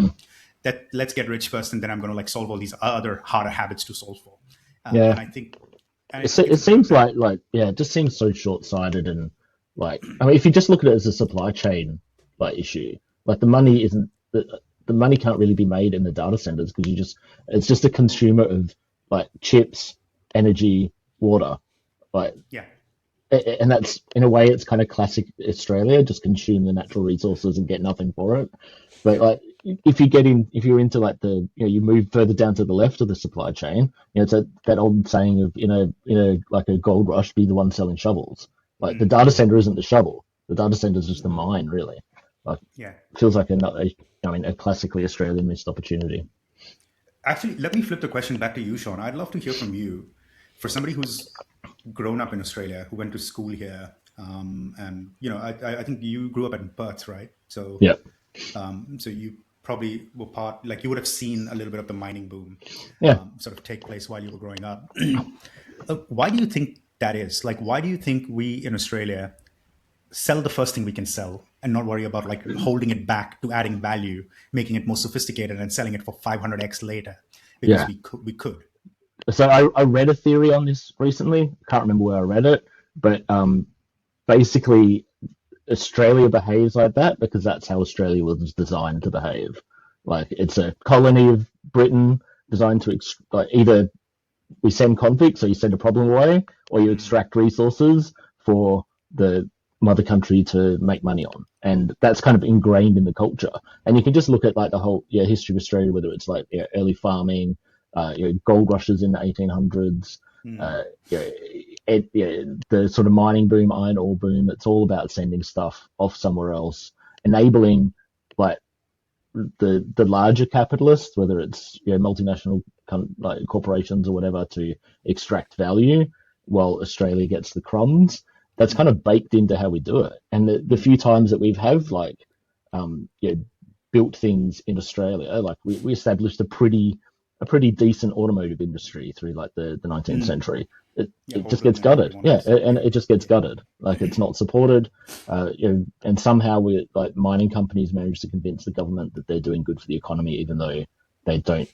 That let's get rich first and then I'm going to like solve all these other harder habits to solve for. Yeah. And I think it seems like it just seems so short-sighted, and like, I mean, if you just look at it as a supply chain issue, like the money can't really be made in the data centers because it's just a consumer of like chips, energy, water, and that's, in a way, it's kind of classic Australia, just consume the natural resources and get nothing for it. But like, if you're into like you move further down to the left of the supply chain, it's that old saying of, like a gold rush, be the one selling shovels. Like the data center isn't the shovel. The data center is just the mine, really. Like, feels like a classically Australian missed opportunity. Actually, let me flip the question back to you, Sean. I'd love to hear from you. For somebody who's grown up in Australia, who went to school here, and I think you grew up in Perth, right? So so you probably were you would have seen a little bit of the mining boom sort of take place while you were growing up. Why do you think that is? Like, why do you think we in Australia sell the first thing we can sell and not worry about like holding it back to adding value, making it more sophisticated and selling it for 500x later? Because we could. So I read a theory on this recently. Can't remember where I read it, but basically Australia behaves like that because that's how Australia was designed to behave. Like it's a colony of Britain designed to like either we send convicts or you send a problem away, or you extract resources for the mother country to make money on. And that's kind of ingrained in the culture. And you can just look at like the whole history of Australia, whether it's like early farming, gold rushes in the 1800s, the sort of mining boom, iron ore boom. It's all about sending stuff off somewhere else, enabling like the larger capitalists, whether it's multinational like corporations or whatever, to extract value while Australia gets the crumbs. That's kind of baked into how we do it. And the few times that we've have like built things in Australia, like we established a pretty decent automotive industry through like the 19th century. It just gets gutted. And it just gets gutted. Like it's not supported. And somehow we like mining companies manage to convince the government that they're doing good for the economy, even though they don't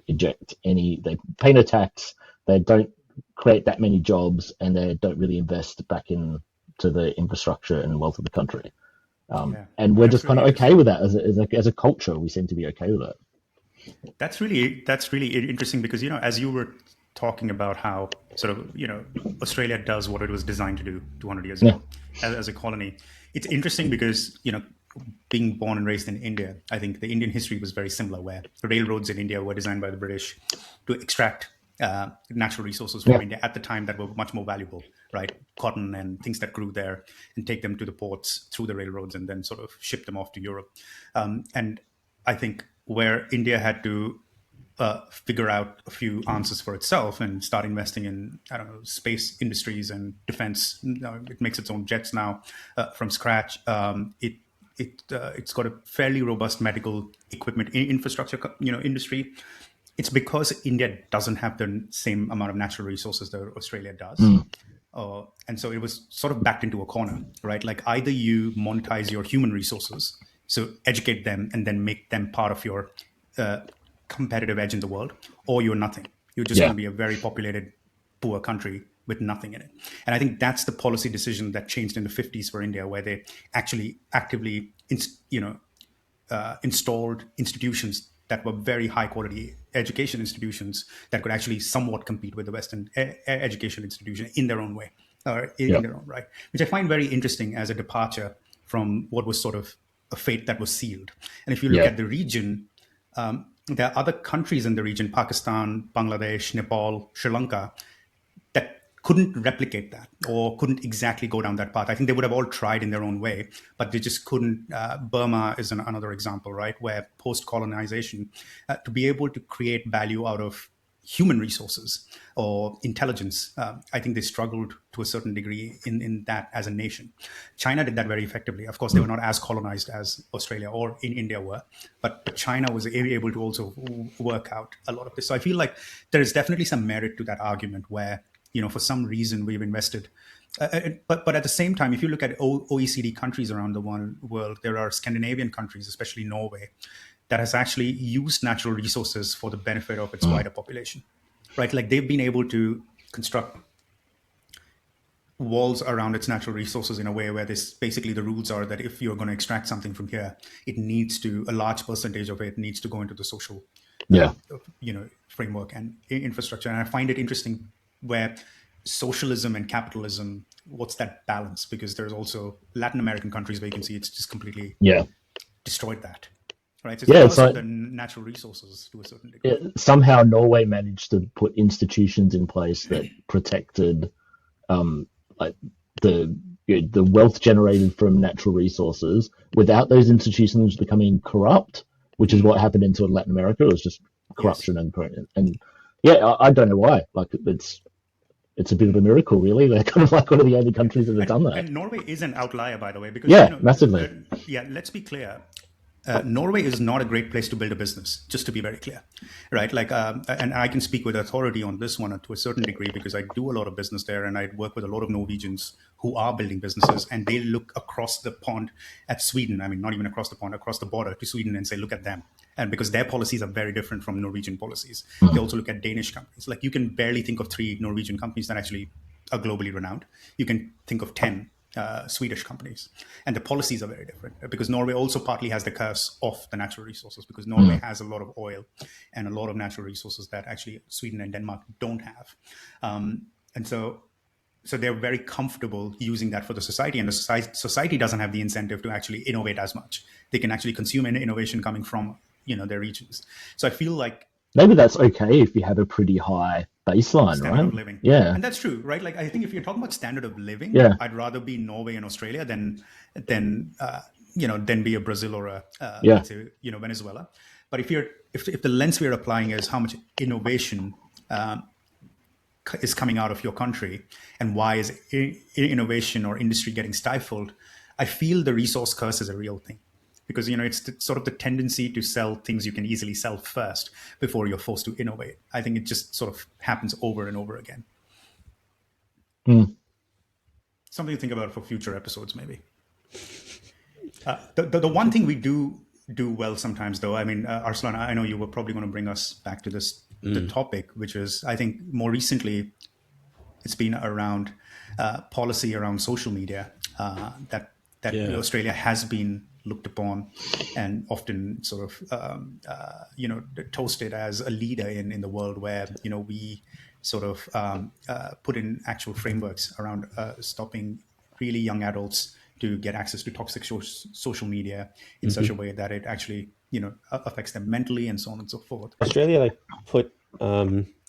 they pay no tax, they don't create that many jobs, and they don't really invest back into the infrastructure and wealth of the country. And we're just kind of okay with that as a culture. We seem to be okay with it. That's really interesting because as you were talking about how sort of Australia does what it was designed to do 200 years ago as a colony. It's interesting because being born and raised in India, I think the Indian history was very similar, where the railroads in India were designed by the British to extract natural resources from India at the time that were much more valuable, right? Cotton and things that grew there, and take them to the ports through the railroads and then sort of ship them off to Europe. And I think where India had to figure out a few answers for itself and start investing in, space industries and defense. It makes its own jets now from scratch. It's got a fairly robust medical equipment infrastructure, industry. It's because India doesn't have the same amount of natural resources that Australia does. And so it was sort of backed into a corner, right? Like either you monetize your human resources, so educate them and then make them part of your competitive edge in the world, or you're nothing. You're just going to be a very populated, poor country with nothing in it. And I think that's the policy decision that changed in the 50s for India, where they actually actively, installed institutions that were very high quality education institutions that could actually somewhat compete with the Western education institution in their own way, or in their own right, which I find very interesting as a departure from what was sort of a fate that was sealed. And if you look at the region, there are other countries in the region, Pakistan, Bangladesh, Nepal, Sri Lanka, that couldn't replicate that or couldn't exactly go down that path. I think they would have all tried in their own way, but they just couldn't. Burma is another example, right, where post-colonization, to be able to create value out of human resources or intelligence, I think they struggled to a certain degree in that as a nation. China did that very effectively. Of course, they were not as colonized as Australia or in India were, but China was able to also work out a lot of this. So I feel like there is definitely some merit to that argument where, for some reason we've invested. But at the same time, if you look at OECD countries around the world, there are Scandinavian countries, especially Norway, that has actually used natural resources for the benefit of its wider population, right? Like they've been able to construct walls around its natural resources in a way where basically the rules are that if you're going to extract something from here, a large percentage of it needs to go into the social, framework and infrastructure. And I find it interesting where socialism and capitalism, what's that balance? Because there's also Latin American countries where you can see it's just completely destroyed that. Right. So it's like the natural resources to a certain degree. Somehow Norway managed to put institutions in place that protected like the wealth generated from natural resources without those institutions becoming corrupt, which is what happened in sort of Latin America. It was just corruption and I don't know why. Like it's a bit of a miracle, really. They're kind of like one of the only countries that have done that. And Norway is an outlier, by the way, because massively. Let's be clear. Norway is not a great place to build a business, just to be very clear, right? Like, and I can speak with authority on this one to a certain degree because I do a lot of business there and I work with a lot of Norwegians who are building businesses, and they look across the pond at Sweden. I mean, not even across the pond, across the border to Sweden, and say, look at them. And because their policies are very different from Norwegian policies. They also look at Danish companies. Like you can barely think of 3 Norwegian companies that actually are globally renowned. You can think of 10 Swedish companies, and the policies are very different because Norway also partly has the curse of the natural resources because Norway has a lot of oil and a lot of natural resources that actually Sweden and Denmark don't have, and so they're very comfortable using that for the society, and the society doesn't have the incentive to actually innovate as much. They can actually consume an innovation coming from their regions. So I feel like Maybe that's okay if you have a pretty high baseline, standard right? of living. Yeah. And that's true, right? Like I think if you're talking about standard of living, Yeah. I'd rather be in Norway and Australia than be a Brazil or a Yeah. let's say Venezuela. But if the lens we're applying is how much innovation is coming out of your country and why is innovation or industry getting stifled, I feel the resource curse is a real thing. Because it's sort of the tendency to sell things you can easily sell first before you're forced to innovate. I think it just sort of happens over and over again. Something to think about for future episodes, maybe. The one thing we do well sometimes, though, I mean, Arsalan, I know you were probably going to bring us back to the topic, which is, I think, more recently, it's been around policy around social media that Australia has been looked upon and often sort of toasted as a leader in the world, where we sort of put in actual frameworks around stopping really young adults to get access to toxic social media in such a way that it actually affects them mentally and so on and so forth. Australia put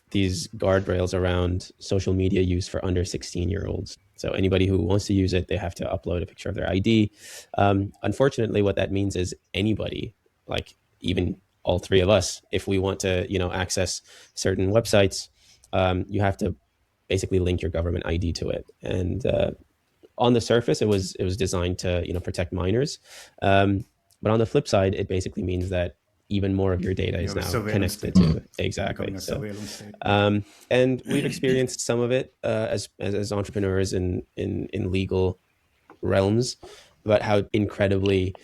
these guardrails around social media use for under 16-year-olds. So anybody who wants to use it, they have to upload a picture of their ID. Unfortunately, what that means is anybody, like even all three of us, if we want to, access certain websites, you have to basically link your government ID to it. And on the surface, it was designed to, protect minors. But on the flip side, it basically means that even more of your data is now connected to exactly. So, and we've experienced some of it as entrepreneurs in legal realms, about how incredibly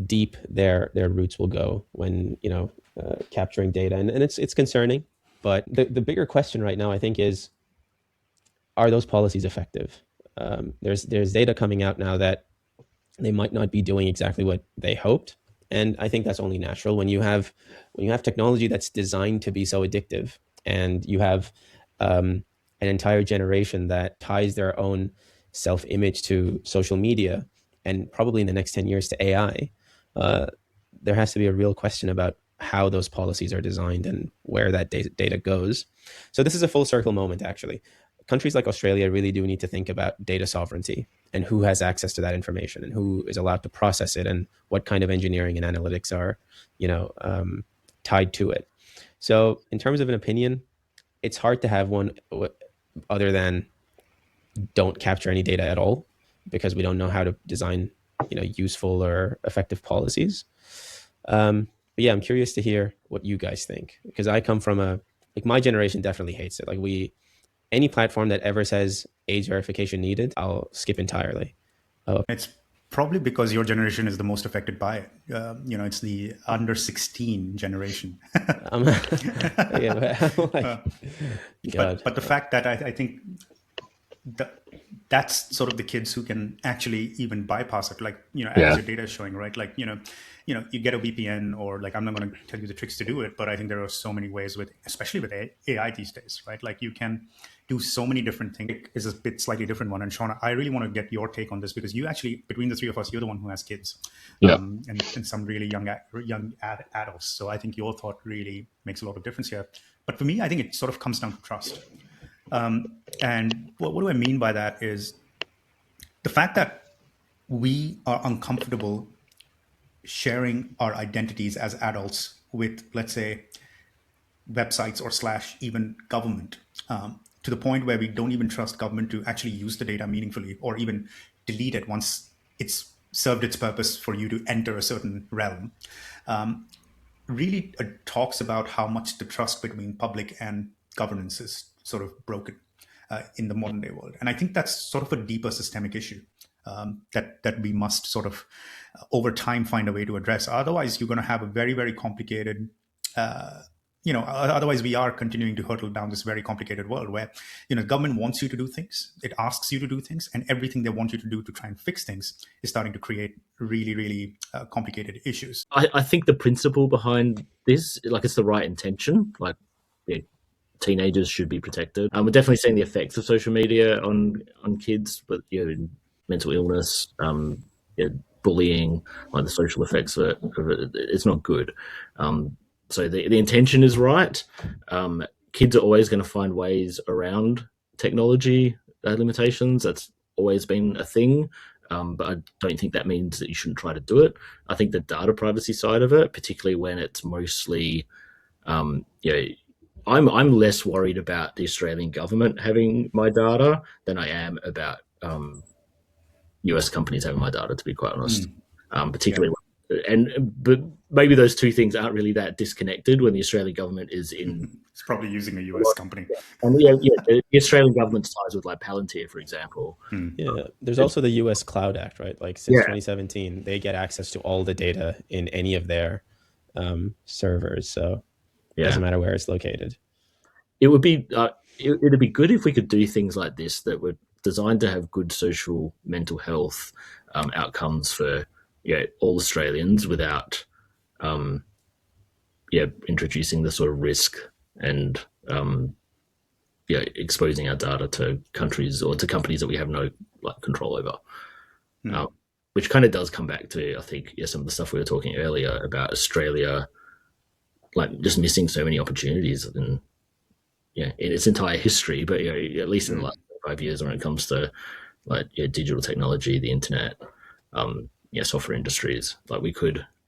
deep their roots will go when capturing data, and it's concerning. But the bigger question right now, I think, is, are those policies effective? There's data coming out now that they might not be doing exactly what they hoped. And I think that's only natural when you have technology that's designed to be so addictive, and you have an entire generation that ties their own self-image to social media, and probably in the next 10 years to AI. There has to be a real question about how those policies are designed and where that data goes. So this is a full circle moment, actually. Countries like Australia really do need to think about data sovereignty and who has access to that information and who is allowed to process it and what kind of engineering and analytics are, tied to it. So in terms of an opinion, it's hard to have one other than don't capture any data at all, because we don't know how to design, useful or effective policies. But yeah, I'm curious to hear what you guys think, because I come from my generation definitely hates it. Any platform that ever says age verification needed, I'll skip entirely. It's probably because your generation is the most affected by it. It's the under 16 generation. But the fact that I think that's sort of the kids who can actually even bypass it, as your data is showing, right? You get a VPN, or I'm not going to tell you the tricks to do it, but I think there are so many ways especially with AI these days, right? You can do so many different things. It's a bit slightly different one. And Sean, I really want to get your take on this, because you actually, between the three of us, you're the one who has kids, and some really young adults. So I think your thought really makes a lot of difference here. But for me, I think it sort of comes down to trust. And what do I mean by that is the fact that we are uncomfortable sharing our identities as adults with, let's say, websites or / even government, to the point where we don't even trust government to actually use the data meaningfully, or even delete it once it's served its purpose for you to enter a certain realm. Really talks about how much the trust between public and governance is sort of broken in the modern day world. And I think that's sort of a deeper systemic issue that we must sort of over time find a way to address. Otherwise, you're going to have a very, very complicated otherwise we are continuing to hurtle down this very complicated world where, government wants you to do things, it asks you to do things, and everything they want you to do to try and fix things is starting to create really, really complicated issues. I think the principle behind this, like, it's the right intention. Like, teenagers should be protected. We're definitely seeing the effects of social media on kids, but mental illness, bullying, like the social effects of it, it's not good. So the intention is right. Kids are always going to find ways around technology limitations. That's always been a thing. But I don't think that means that you shouldn't try to do it. I think the data privacy side of it, particularly when it's mostly, I'm less worried about the Australian government having my data than I am about US companies having my data, to be quite honest. Particularly, but maybe those two things aren't really that disconnected when the Australian government is in. It's probably using a US company. And the Australian government's ties with like Palantir, for example. Yeah, there's also the US Cloud Act, right? Like since 2017, they get access to all the data in any of their servers, so it doesn't matter where it's located. It would be it'd be good if we could do things like this that were designed to have good social mental health outcomes for all Australians without introducing the sort of risk and exposing our data to countries or to companies that we have no control over. Which kind of does come back to, I think, some of the stuff we were talking earlier about Australia, like just missing so many opportunities in its entire history, but at least in the last 5 years when it comes to digital technology, the internet, software industries. Like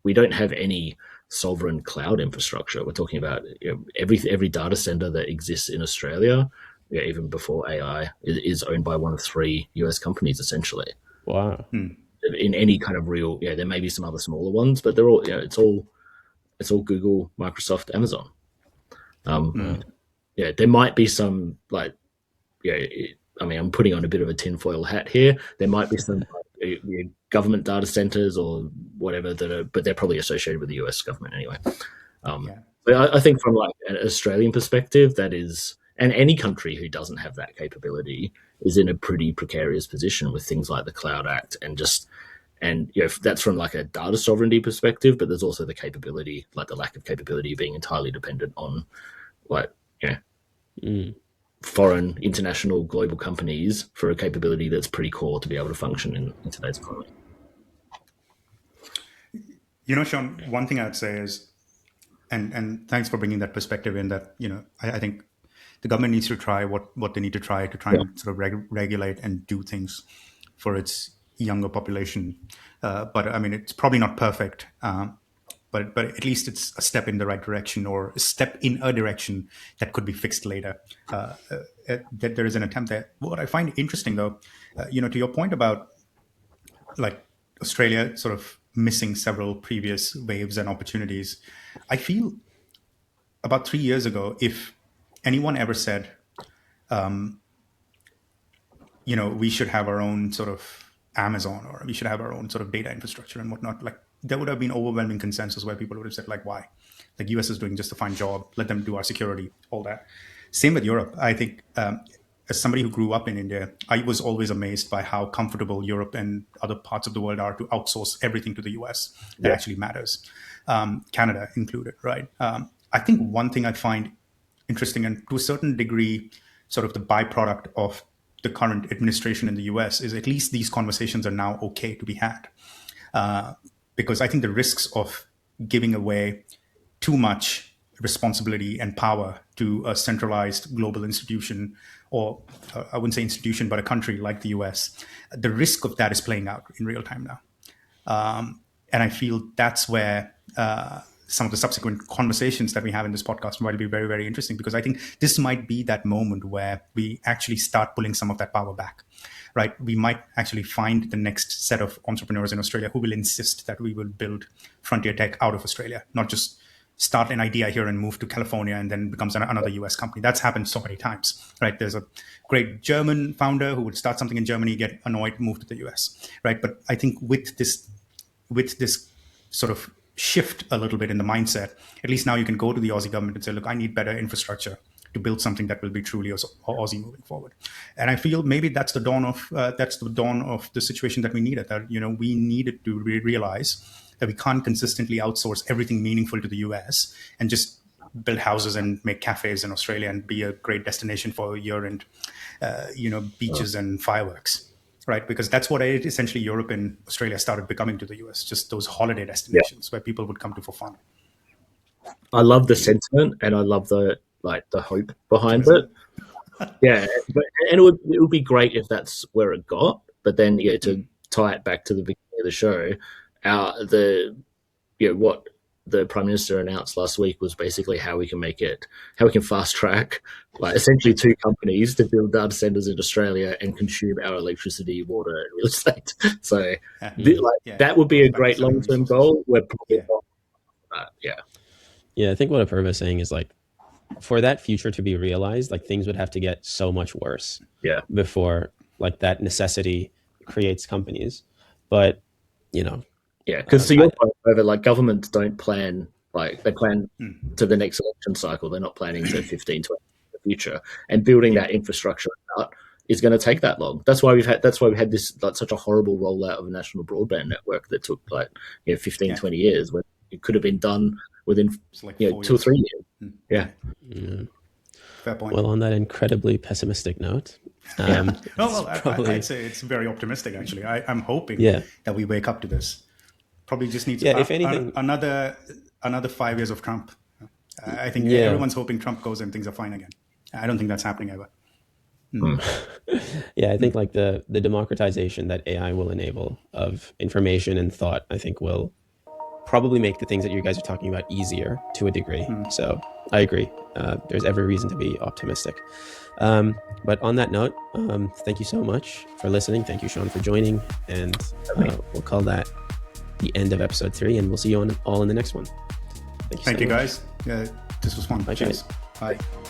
we don't have any sovereign cloud infrastructure. We're talking about every data center that exists in Australia, even before AI, is owned by one of 3 US companies essentially. Wow. In any kind of real, there may be some other smaller ones, but they're all, it's all Google, Microsoft, Amazon. There might be some I'm putting on a bit of a tinfoil hat here. There might be some government data centers or whatever but they're probably associated with the US government anyway. But I think from an Australian perspective, that is, and any country who doesn't have that capability is in a pretty precarious position with things like the Cloud Act and that's from a data sovereignty perspective, but there's also the capability, the lack of capability being entirely dependent on foreign, international, global companies for a capability that's pretty core to be able to function in today's economy. Sean, one thing I'd say is, and thanks for bringing that perspective in, that, I think the government needs to try what they need to try and sort of regulate and do things for its younger population. But I mean, it's probably not perfect. But at least it's a step in the right direction, or a step in a direction that could be fixed later. That there is an attempt there. What I find interesting, though, to your point about Australia sort of missing several previous waves and opportunities, I feel about 3 years ago, if anyone ever said, we should have our own sort of Amazon, or we should have our own sort of data infrastructure and whatnot, there would have been overwhelming consensus where people would have said, why? US is doing just a fine job. Let them do our security, all that. Same with Europe. I think as somebody who grew up in India, I was always amazed by how comfortable Europe and other parts of the world are to outsource everything to the US that actually matters, Canada included, right? I think one thing I find interesting, and to a certain degree, sort of the byproduct of the current administration in the US, is at least these conversations are now okay to be had. Because I think the risks of giving away too much responsibility and power to a centralized global institution, or I wouldn't say institution, but a country like the US, the risk of that is playing out in real time now. And I feel that's where some of the subsequent conversations that we have in this podcast might be very, very interesting, because I think this might be that moment where we actually start pulling some of that power back. Right, we might actually find the next set of entrepreneurs in Australia who will insist that we will build frontier tech out of Australia, not just start an idea here and move to California and then becomes another US company. That's happened so many times, right? There's a great German founder who would start something in Germany, get annoyed, move to the US, right? But I think with this sort of shift a little bit in the mindset. At least now you can go to the Aussie government and say, look, I need better infrastructure to build something that will be truly Aussie moving forward. And I feel maybe that's the dawn of the situation that we needed. That we needed to realize that we can't consistently outsource everything meaningful to the US and just build houses and make cafes in Australia and be a great destination for year-end, beaches and fireworks, right? Because that's what essentially Europe and Australia started becoming to the US, just those holiday destinations where people would come to for fun. I love the sentiment and I love the hope behind it. Yeah, and it would be great if that's where it got. But then, to tie it back to the beginning of the show, what the Prime Minister announced last week was basically how we can fast track, essentially 2 companies to build data centers in Australia and consume our electricity, water, and real estate. So, that would be a great long-term goal. We're probably not. Yeah, I think what Apurva is saying is for that future to be realized, things would have to get so much worse before that necessity creates companies. But because to your point, over governments don't plan, they plan to the next election cycle. They're not planning to 15, 20 in the future, and building that infrastructure out is going to take that long. That's why we've had this such a horrible rollout of a national broadband network that took 15, 20 years, when it could have been done within 2 or 3 years. Yeah. Fair point. Well, on that incredibly pessimistic note, I'd say it's very optimistic, actually. I'm hoping that we wake up to this. Probably just needs if anything, another 5 years of Trump. I think everyone's hoping Trump goes and things are fine again. I don't think that's happening ever. I think the democratization that AI will enable of information and thought, I think will probably make the things that you guys are talking about easier to a degree. So I agree. There's every reason to be optimistic. But on that note, thank you so much for listening. Thank you, Sean, for joining. And we'll call that the end of episode 3, and we'll see you all in the next one. Thank you guys. This was fun. Bye, Cheers. guys. Bye.